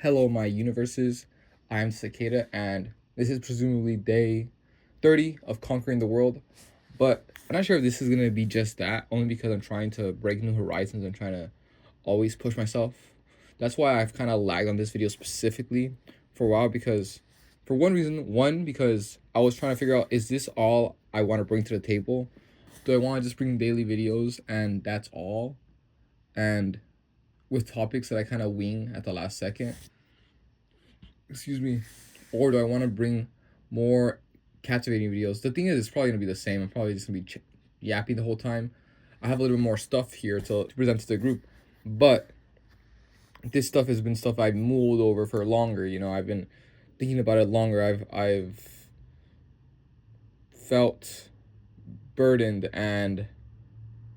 Hello, my universes. I'm Cicada, and this is presumably day 30 of conquering the world. But I'm not sure if this is gonna be just that, only because I'm trying to break new horizons and trying to always push myself. That's why I've kind of lagged on this video specifically for a while, because for one reason, because I was trying to figure out, is this all I want to bring to the table? Do I want to just bring daily videos and that's all? And with topics that I kind of wing at the last second? Excuse me. Or do I want to bring more captivating videos? The thing is, it's probably gonna be the same. I'm probably just gonna be yapping the whole time. I have a little bit more stuff here to present to the group, but this stuff has been stuff I've mulled over for longer. I've been thinking about it longer. I've felt burdened and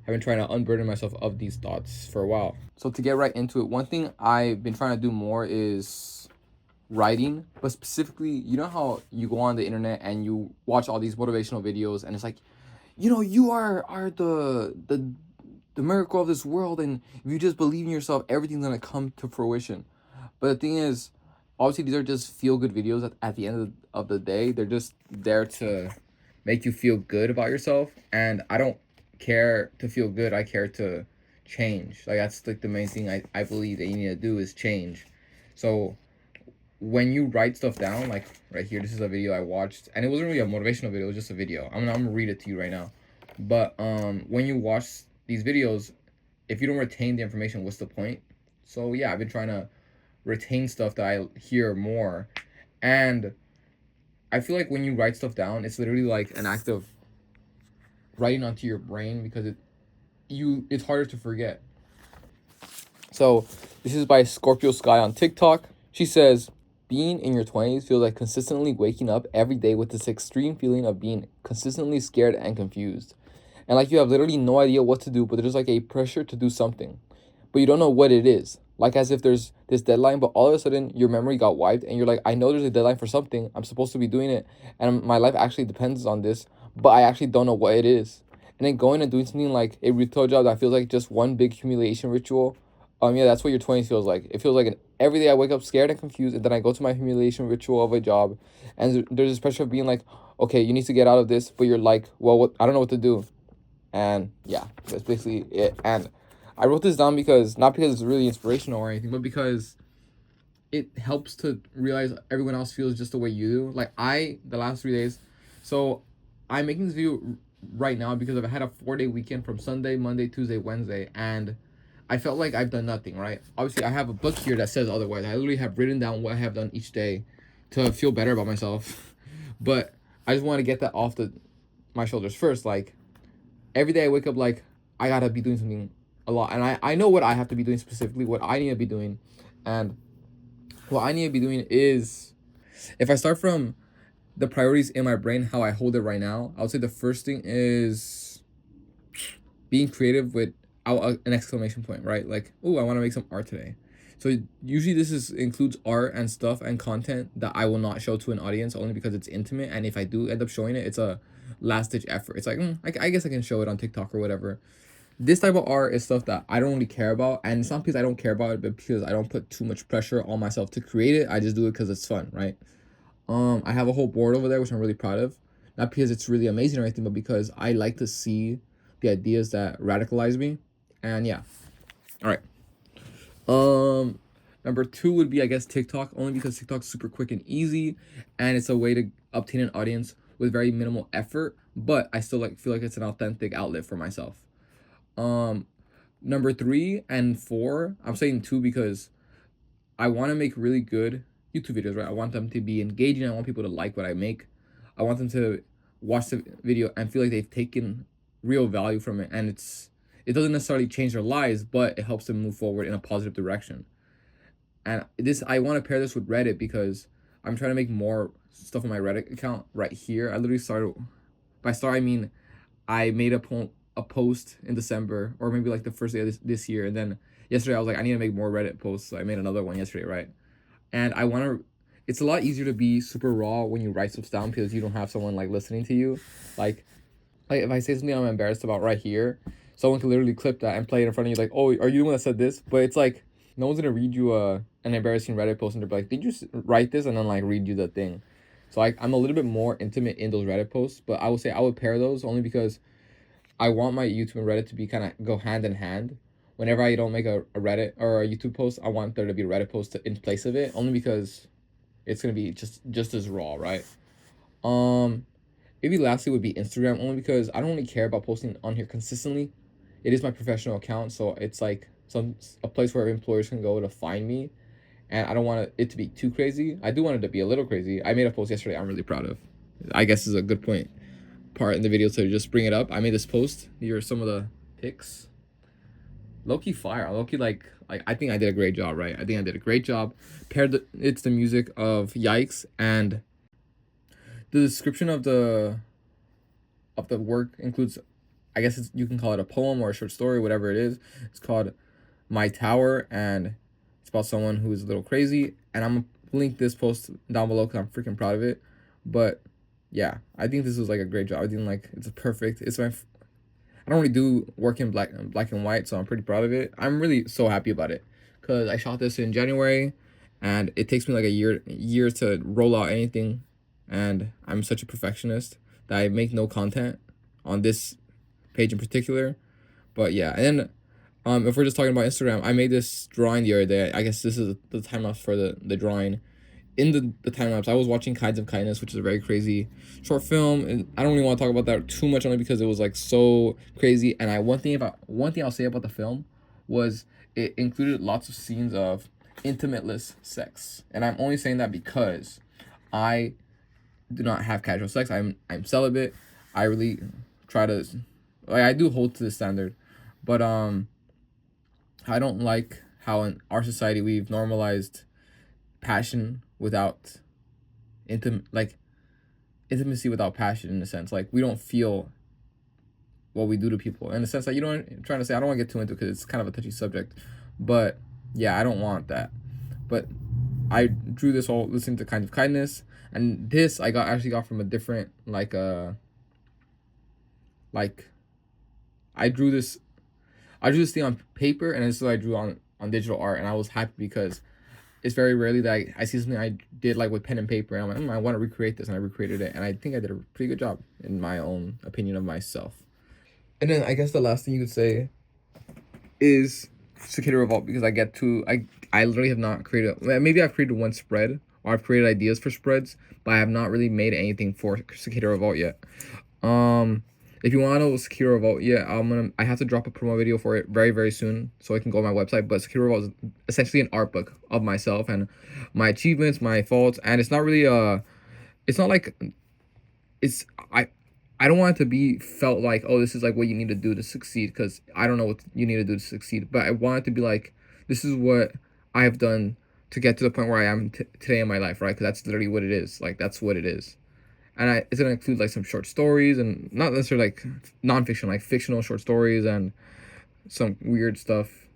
have been trying to unburden myself of these thoughts for a while. So to get right into it, one thing I've been trying to do more is writing, but specifically, you know how you go on the internet and you watch all these motivational videos and it's like, you are the miracle of this world, and if you just believe in yourself, everything's gonna come to fruition. But the thing is, obviously these are just feel good videos. At the end of the day, they're just there to make you feel good about yourself, and I don't care to feel good. I care to change. Like, that's like the main thing I believe that you need to do is change. So when you write stuff down, like right here, this is a video I watched, and it wasn't really a motivational video, it was just a video. I'm gonna read it to you right now. But when you watch these videos, if you don't retain the information, what's the point? So yeah, I've been trying to retain stuff that I hear more. And I feel like when you write stuff down, it's literally like an act of writing onto your brain, because it's harder to forget. So this is by Scorpio Sky on TikTok. She says, being in your 20s feels like consistently waking up every day with this extreme feeling of being consistently scared and confused. And like you have literally no idea what to do, but there's like a pressure to do something, but you don't know what it is. Like as if there's this deadline, but all of a sudden your memory got wiped and you're like, I know there's a deadline for something. I'm supposed to be doing it. And my life actually depends on this, but I actually don't know what it is. And then going and doing something like a retail job that feels like just one big humiliation ritual. Yeah, that's what your 20s feels like. It feels like every day I wake up scared and confused, and then I go to my humiliation ritual of a job, and there's this pressure of being like, okay, you need to get out of this, but you're like, well, I don't know what to do. And yeah, that's basically it. And I wrote this down not because it's really inspirational or anything, but because it helps to realize everyone else feels just the way you do. Like the last 3 days, so I'm making this video right now because I've had a 4-day weekend from Sunday, Monday, Tuesday, Wednesday, and I felt like I've done nothing, right? Obviously, I have a book here that says otherwise. I literally have written down what I have done each day to feel better about myself. But I just want to get that off my shoulders first. Like, every day I wake up like, I gotta be doing something a lot. And I know what I have to be doing specifically, what I need to be doing. And what I need to be doing is, if I start from the priorities in my brain, how I hold it right now, I would say the first thing is being creative with an exclamation point, right? Like, oh, I want to make some art today. So usually this includes art and stuff and content that I will not show to an audience, only because it's intimate. And if I do end up showing it, it's a last ditch effort. It's like, I guess I can show it on TikTok or whatever. This type of art is stuff that I don't really care about, and it's not because I don't care about it, but because I don't put too much pressure on myself to create it. I just do it because it's fun, right? I have a whole board over there, which I'm really proud of. Not because it's really amazing or anything, but because I like to see the ideas that radicalize me. And yeah. All right. Number 2 would be, I guess, TikTok, only because TikTok's super quick and easy, and it's a way to obtain an audience with very minimal effort, but I still feel like it's an authentic outlet for myself. Number 3 and 4, I'm saying 2 because I want to make really good YouTube videos, right? I want them to be engaging. I want people to like what I make. I want them to watch the video and feel like they've taken real value from it, and it doesn't necessarily change their lives, but it helps them move forward in a positive direction. And I want to pair this with Reddit, because I'm trying to make more stuff on my Reddit account right here. I literally started, by start I mean I made a post in December, or maybe like the first day of this year, and then yesterday I was like, I need to make more Reddit posts, so I made another one yesterday, right? And it's a lot easier to be super raw when you write stuff down, because you don't have someone like listening to you. Like if I say something I'm embarrassed about right here, someone can literally clip that and play it in front of you like, oh, are you the one that said this? But it's like, No one's gonna read you an embarrassing Reddit post and they're like, "Did you write this?" and then like read you the thing. So I'm a little bit more intimate in those Reddit posts, but I would say I would pair those only because I want my YouTube and Reddit to be kind of go hand in hand. Whenever I don't make a Reddit or a YouTube post, I want there to be a Reddit post in place of it, only because it's gonna be just as raw, right? Um, Maybe lastly would be Instagram, only because I don't really care about posting on here consistently. It is my professional account, so it's like a place where employers can go to find me, and I don't want it to be too crazy. I do want it to be a little crazy. I made a post yesterday I'm really proud of. I guess is a good part in the video to just bring it up. I made this post. Here are some of the pics. Low-key fire. Low-key like I think I did a great job, right? I think I did a great job. It's the music of Yikes, and the description of the work includes, I guess you can call it a poem or a short story, whatever it is. It's called My Tower, and it's about someone who's a little crazy. And I'm gonna link this post down below because I'm freaking proud of it. But yeah, I think this was like a great job. I think like it's a perfect. It's my. I don't really do work in black and white, so I'm pretty proud of it. I'm really so happy about it because I shot this in January, and it takes me like a year to roll out anything, and I'm such a perfectionist that I make no content on this page in particular. But yeah, and then if we're just talking about Instagram, I made this drawing the other day. I guess this is the time lapse for the drawing. In the time lapse, I was watching Kinds of Kindness, which is a very crazy short film, and I don't really want to talk about that too much, only because it was like so crazy. And one thing I'll say about the film was it included lots of scenes of intimateless sex, and I'm only saying that because I do not have casual sex. I'm celibate. I really try to, like, I do hold to the standard, but I don't like how in our society we've normalized passion without intimacy without passion, in a sense. Like, we don't feel what we do to people, in the sense that, you know what I'm trying to say. I don't want to get too into it because it's kind of a touchy subject, but yeah, I don't want that. But I drew this all listening to Kind of Kindness, and this I actually got from a different like I drew this thing on paper, and this is what I drew on digital art, and I was happy because it's very rarely that I see something I did like with pen and paper, and I'm like, I want to recreate this, and I recreated it, and I think I did a pretty good job in my own opinion of myself. And then I guess the last thing you could say is Cicada Revolt, because I literally have not created, maybe I've created one spread, or I've created ideas for spreads, but I have not really made anything for Cicada Revolt yet. If you want to know Cicada Revolt, yeah, I have to drop a promo video for it very, very soon, so I can go on my website. But Cicada Revolt is essentially an art book of myself and my achievements, my faults, and it's not really it's not like it's I don't want it to be felt like, oh, this is like what you need to do to succeed, because I don't know what you need to do to succeed. But I want it to be like, this is what I have done to get to the point where I am today in my life, right? Because that's literally what it is. Like, that's what it is. And it's gonna include like some short stories, and not necessarily like nonfiction, like fictional short stories and some weird stuff.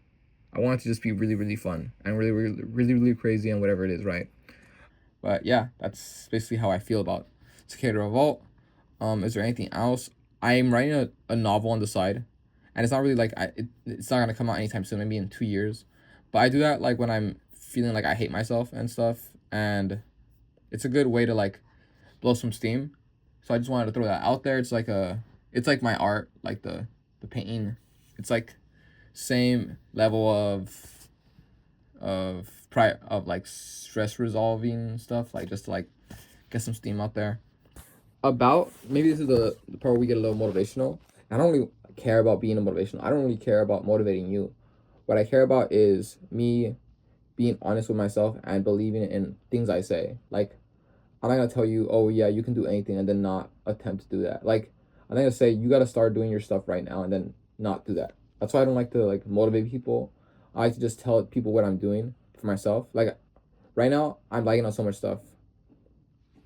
I want it to just be really, really fun and really, really, really, really crazy and whatever it is, right? But yeah, that's basically how I feel about Cicada Revolt. Is there anything else? I'm writing a novel on the side, and it's not really like it's not gonna come out anytime soon. Maybe in 2 years, but I do that like when I'm feeling like I hate myself and stuff, and it's a good way to like blow some steam. So I just wanted to throw that out there. It's like my art, like the painting. It's like same level of like stress resolving stuff, like just to like get some steam out there. About maybe this is the part where we get a little motivational. I don't really care about being a motivational. I don't really care about motivating you. What I care about is me being honest with myself and believing in things I say. Like, I'm not gonna tell you, oh yeah, you can do anything, and then not attempt to do that. Like, I'm not gonna say you gotta start doing your stuff right now and then not do that. That's why I don't like to like motivate people. I like to just tell people what I'm doing for myself. Like, right now, I'm lagging on so much stuff.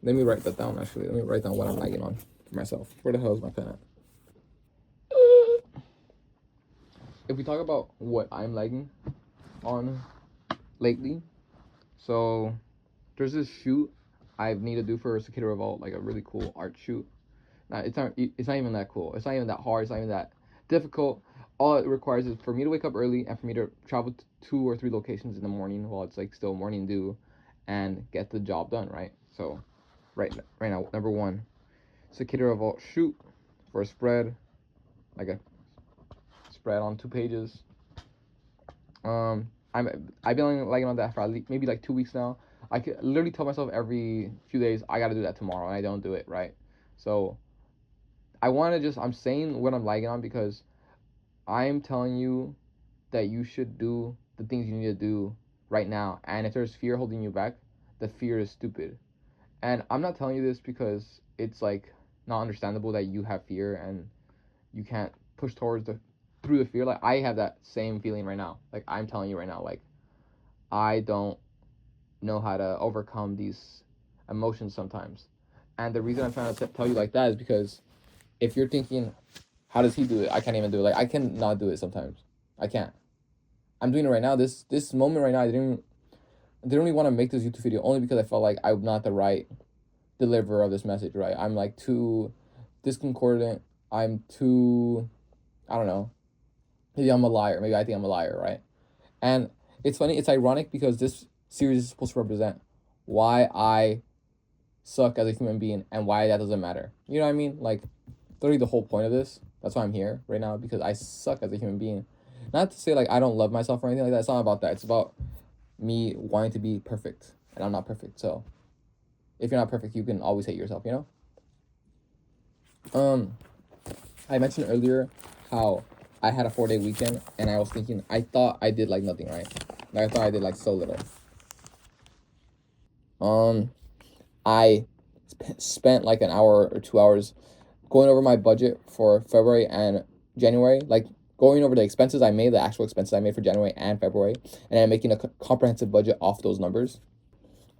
Let me write that down, actually. Let me write down what I'm lagging on for myself. Where the hell is my pen at? If we talk about what I'm lagging on lately, so there's this shoot I need to do for Cicada Revolt, like a really cool art shoot. Now, it's not even that cool. It's not even that hard. It's not even that difficult. all it requires is for me to wake up early and for me to travel to 2 or 3 locations in the morning while it's like still morning dew, and get the job done, right? So right now, number one, cicada revolt shoot for a spread, like a spread on 2 pages. I've been lagging on that for maybe like 2 weeks now. I could literally tell myself every few days I gotta do that tomorrow, and I don't do it, right? So I'm saying what I'm lagging on because I'm telling you that you should do the things you need to do right now. And if there's fear holding you back, the fear is stupid. And I'm not telling you this because it's like not understandable that you have fear and you can't push towards the through the fear. Like I have that same feeling right now. Like I'm telling you right now, like I don't know how to overcome these emotions sometimes. And the reason I'm trying to tell you like that is because if you're thinking, how does he do it? I can't even do it. Like I cannot do it sometimes. I can't. I'm doing it right now. This moment right now, I didn't really want to make this YouTube video only because I felt like I'm not the right deliverer of this message, right? I'm like too discordant. I'm too, I don't know. Maybe I'm a liar. Maybe I think I'm a liar, right? And it's funny. It's ironic because this series is supposed to represent why I suck as a human being and why that doesn't matter. You know what I mean? Like, literally the whole point of this. That's why I'm here right now, because I suck as a human being. Not to say like I don't love myself or anything like that. It's not about that. It's about me wanting to be perfect, and I'm not perfect. So if you're not perfect, you can always hate yourself, you know? I mentioned earlier how I had a 4-day weekend, and I was thinking, I thought I did like nothing, right? Like I thought I did like so little. I spent like an hour or 2 hours going over my budget for February and January, like going over the expenses I made, the actual expenses I made for January and February, and then making a comprehensive budget off those numbers.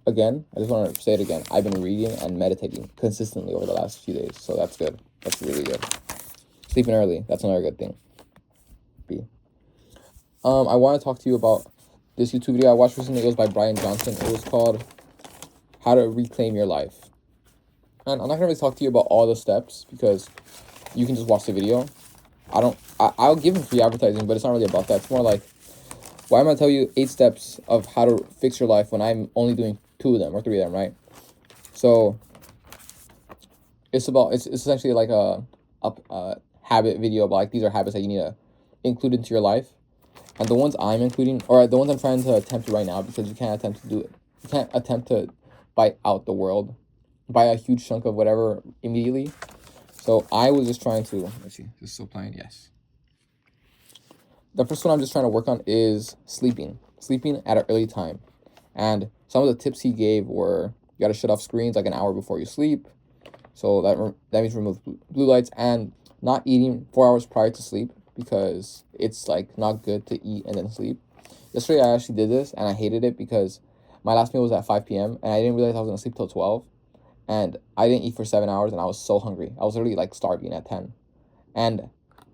Again, I just want to say it again. I've been reading and meditating consistently over the last few days, so that's good. That's really good. Sleeping early, that's another good thing. I want to talk to you about this YouTube video I watched recently. It was by Brian Johnson. It was called How to Reclaim Your Life. And I'm not going to really talk to you about all the steps because you can just watch the video. I'll give him free advertising, but it's not really about that. It's more like, why am I tell you 8 steps of how to fix your life when I'm only doing 2 of them or 3 of them, right? So it's essentially like a habit video about like these are habits that you need to include into your life. And the ones I'm including, or the ones I'm trying to attempt right now, because you can't attempt to do it. You can't attempt to bite out the world, buy a huge chunk of whatever immediately. So I was just trying to, let's see, is this still playing? Yes. The first one I'm just trying to work on is sleeping at an early time. And some of the tips he gave were, you got to shut off screens like an hour before you sleep. So that means remove blue lights, and not eating 4 hours prior to sleep, because it's like not good to eat and then sleep. Yesterday I actually did this and I hated it because my last meal was at 5 p.m. and I didn't realize I was gonna sleep till 12, and I didn't eat for 7 hours and I was so hungry. I was literally like starving at 10, and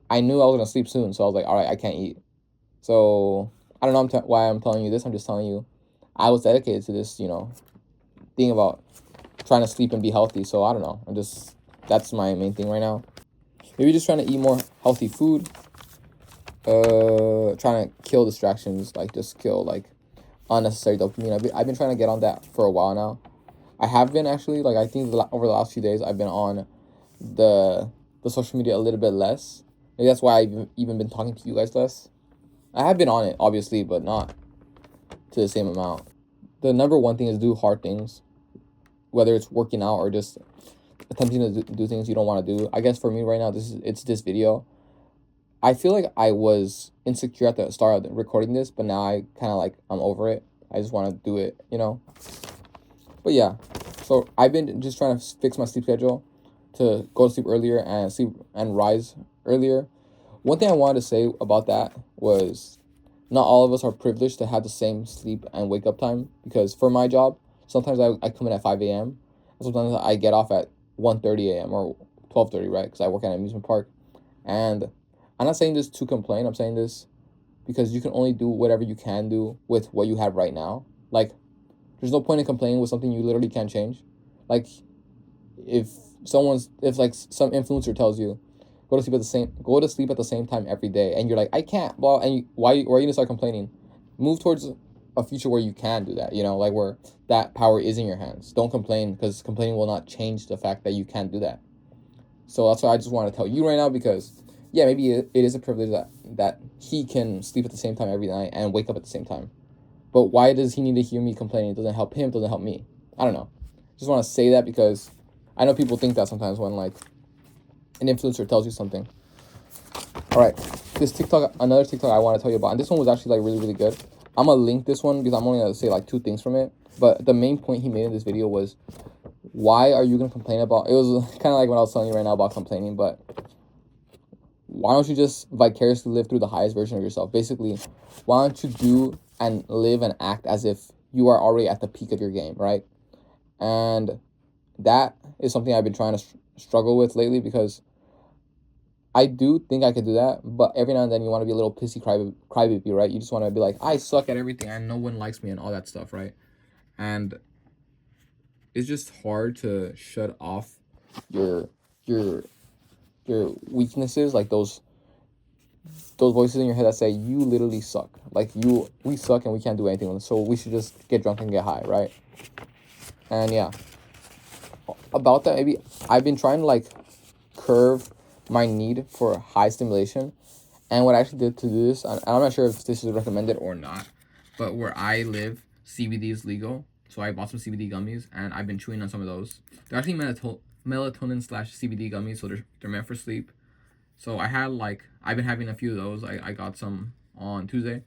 I knew I was gonna sleep soon, so I was like, all right, I can't eat. So I don't know why I'm telling you this. I'm just telling you I was dedicated to this, thing about trying to sleep and be healthy. So I don't know. That's my main thing right now. Maybe just trying to eat more healthy food. Trying to kill distractions, like just kill like unnecessary dopamine. I've been trying to get on that for a while now. I have been actually, like I think over the last few days I've been on the social media a little bit less. Maybe that's why I've even been talking to you guys less. I have been on it obviously, but not to the same amount. The number one thing is do hard things, whether it's working out or just attempting to do things you don't want to do. I guess for me right now, it's this video. I feel like I was insecure at the start of recording this, but now I kind of like, I'm over it. I just want to do it, But yeah, so I've been just trying to fix my sleep schedule to go to sleep earlier and sleep and rise earlier. One thing I wanted to say about that was not all of us are privileged to have the same sleep and wake up time, because for my job, sometimes I come in at 5 a.m. and sometimes I get off at 1:30 a.m. or 12:30, right? Because I work at an amusement park. And I'm not saying this to complain. I'm saying this because you can only do whatever you can do with what you have right now. Like, there's no point in complaining with something you literally can't change. Like, if some influencer tells you, go to sleep at the same time every day, and you're like, I can't. Well, and why are you gonna start complaining? Move towards a future where you can do that. You know, like where that power is in your hands. Don't complain, because complaining will not change the fact that you can't do that. So that's why I just want to tell you right now, because yeah, maybe it is a privilege that he can sleep at the same time every night and wake up at the same time. But why does he need to hear me complaining? It doesn't help him, doesn't help me. I don't know. Just want to say that because I know people think that sometimes when like an influencer tells you something. All right, another TikTok I want to tell you about, and this one was actually like really, really good. I'm gonna link this one because I'm only gonna say like 2 things from it. But the main point he made in this video was, why are you gonna complain about? It was kind of like what I was telling you right now about complaining, but why don't you just vicariously live through the highest version of yourself? Basically, why don't you do and live and act as if you are already at the peak of your game, right? And that is something I've been trying to struggle with lately, because I do think I could do that, but every now and then you want to be a little pissy crybaby, right? You just want to be like, I suck at everything and no one likes me and all that stuff, right? And it's just hard to shut off your weaknesses, like those voices in your head that say you literally suck. Like we suck and we can't do anything, so we should just get drunk and get high, right? And yeah, about that, maybe I've been trying to like curve my need for high stimulation. And what I actually did to do this, and I'm not sure if this is recommended or not, but where I live, CBD is legal. So I bought some CBD gummies and I've been chewing on some of those. They're actually melatonin / CBD gummies, so they're meant for sleep. So I've been having a few of those. I got some on Tuesday,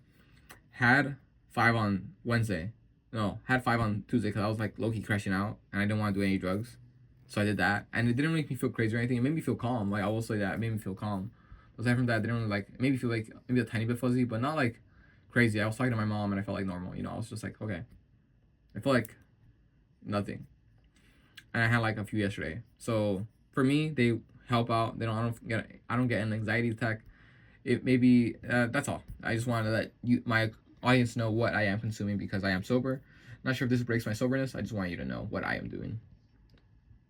had 5 on Wednesday. No, had 5 on Tuesday because I was like low-key crashing out and I didn't want to do any drugs. So I did that, and it didn't make me feel crazy or anything. It made me feel calm. Like, I will say that, it made me feel calm. Aside from that, it didn't really, like, it made me feel like maybe a tiny bit fuzzy, but not like crazy. I was talking to my mom and I felt like normal, you know. I was just like, okay. I felt like nothing. And I had like a few yesterday. So for me, they help out. I don't get an anxiety attack. It maybe that's all. I just wanted to let my audience know what I am consuming, because I am sober. Not sure if this breaks my soberness. I just want you to know what I am doing.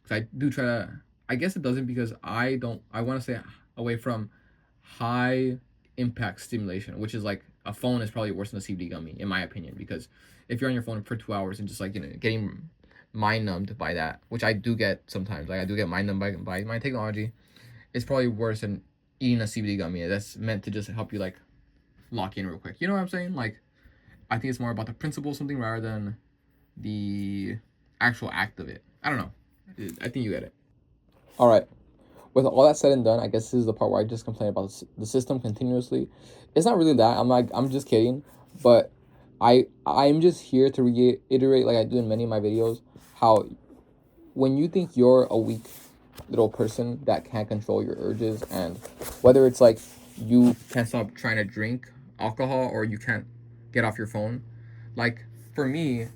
Because I do try to, I guess it doesn't, because I want to stay away from high impact stimulation, which is like a phone is probably worse than a CBD gummy, in my opinion, because if you're on your phone for 2 hours and just like, you know, getting mind numbed by that, which I do get sometimes, like I do get mind numbed by my technology, it's probably worse than eating a CBD gummy that's meant to just help you like lock in real quick. You know what I'm saying? Like, I think it's more about the principle of something rather than the actual act of it. I don't know. I think you get it. All right. With all that said and done, I guess this is the part where I just complain about the system continuously. It's not really that. I'm just kidding. But I'm just here to reiterate, like I do in many of my videos, how when you think you're a weak little person that can't control your urges, and whether it's like you can't stop trying to drink alcohol or you can't get off your phone, like for me,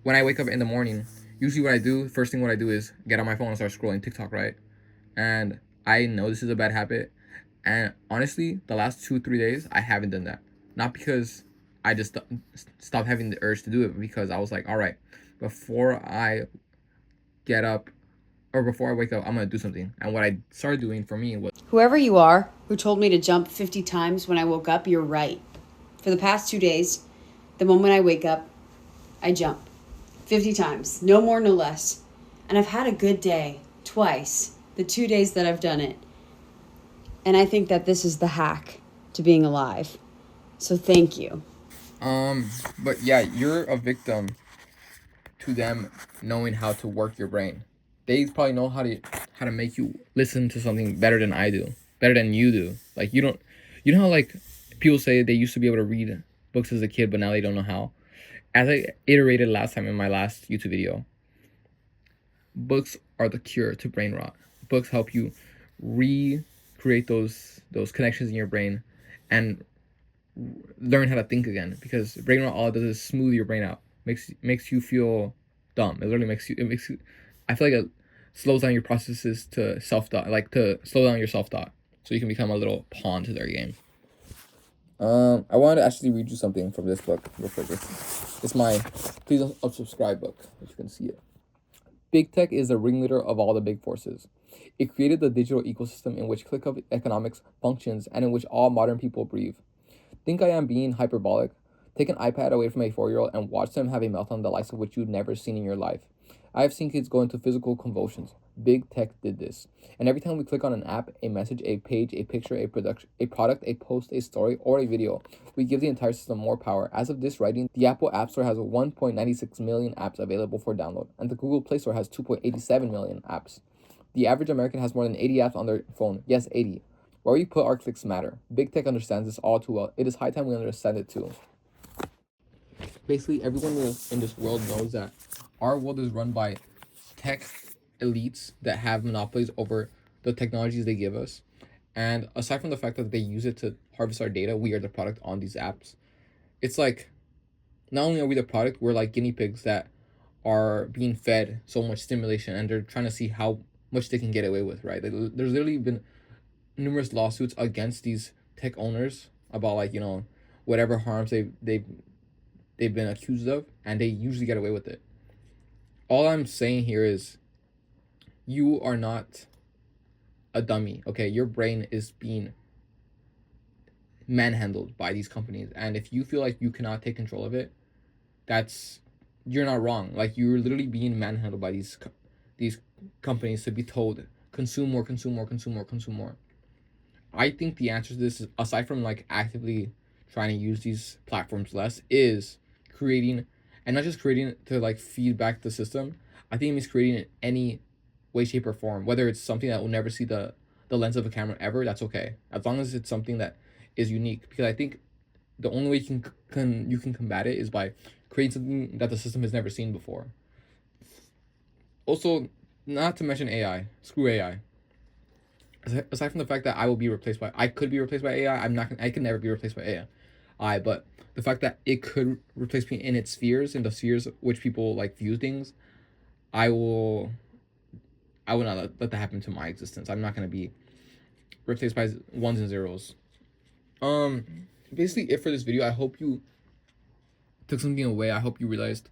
when I wake up in the morning, usually what I do is get on my phone and start scrolling TikTok, right? And I know this is a bad habit, and honestly, the last 2-3 days I haven't done that. Not because I just stopped having the urge to do it, but because I was like, all right, before I get up or before I wake up, I'm gonna do something. And what I started doing for me was, whoever you are who told me to jump 50 times when I woke up, you're right. For the past 2 days, the moment I wake up, I jump 50 times, no more, no less. And I've had a good day twice, the 2 days that I've done it. And I think that this is the hack to being alive. So thank you. but yeah, you're a victim to them knowing how to work your brain. They probably know how to make you listen to something better than I do, better than you do. Like you know how like people say they used to be able to read books as a kid, but now they don't know how. As I iterated last time in my last YouTube video, books are the cure to brain rot. Books help you recreate those connections in your brain and learn how to think again, because brain rot, all it does is smooth your brain out, makes you feel dumb. It literally makes you, I feel like it slows down your processes to self-thought, like to slow down your self-thought so you can become a little pawn to their game. I wanted to actually read you something from this book real quick. It's my Please Unsubscribe book, if you can see it. Big tech is the ringleader of all the big forces. It created the digital ecosystem in which ClickUp economics functions and in which all modern people breathe. Think I am being hyperbolic? Take an iPad away from a 4-year-old and watch them have a meltdown the likes of which you've never seen in your life. I have seen kids go into physical convulsions. Big tech did this. And every time we click on an app, a message, a page, a picture, a product, a post, a story, or a video, we give the entire system more power. As of this writing, the Apple App Store has 1.96 million apps available for download, and the Google Play Store has 2.87 million apps. The average American has more than 80 apps on their phone. Yes, 80. Where we put our clicks matter. Big tech understands this all too well. It is high time we understand it too. Basically, everyone in this world knows that our world is run by tech elites that have monopolies over the technologies they give us. And aside from the fact that they use it to harvest our data, we are the product on these apps. It's like, not only are we the product, we're like guinea pigs that are being fed so much stimulation, and they're trying to see how much they can get away with, right? There's literally been numerous lawsuits against these tech owners about, like, whatever harms they've been accused of, and they usually get away with it. All I'm saying here is, you are not a dummy, okay? Your brain is being manhandled by these companies, and if you feel like you cannot take control of it, you're not wrong. Like, you're literally being manhandled by these companies to be told, consume more, consume more, consume more, consume more. I think the answer to this is, aside from like actively trying to use these platforms less, is creating, and not just creating it to like feed back the system. I think it means creating it in any way, shape, or form. Whether it's something that will never see the lens of a camera ever, that's okay, as long as it's something that is unique. Because I think the only way you can combat it is by creating something that the system has never seen before. Also, not to mention AI. Screw AI. Aside from the fact that I could be replaced by AI, I can never be replaced by AI. But the fact that it could replace me in the spheres which people like view things, I will not let that happen to my existence. I'm not gonna be replaced by ones and zeros. Basically it for this video. I hope you took something away. I hope you realized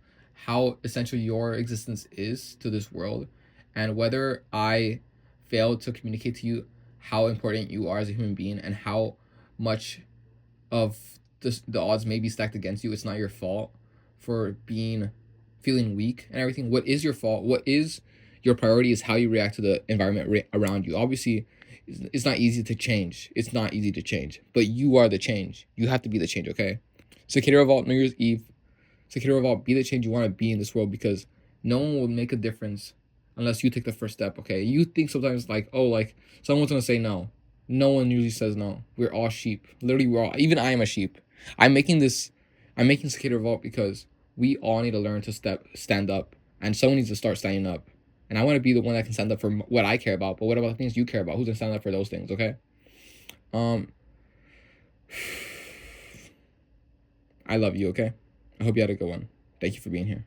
how essential your existence is to this world, and whether I failed to communicate to you how important you are as a human being and how much of the odds may be stacked against you. It's not your fault for feeling weak and everything. What is your fault? What is your priority is how you react to the environment around you. Obviously, it's not easy to change. It's not easy to change, but you are the change. You have to be the change, okay? Cicada Revolt, New Year's Eve. Cicada Revolt, be the change you want to be in this world, because no one will make a difference unless you take the first step, okay? You think sometimes like, oh, like someone's gonna say no. No one usually says no. We're all sheep. Literally, even I am a sheep. I'm making Cicada Revolt because we all need to learn to stand up, and someone needs to start standing up. And I want to be the one that can stand up for what I care about, but what about the things you care about? Who's gonna stand up for those things, okay? I love you, okay? I hope you had a good one. Thank you for being here.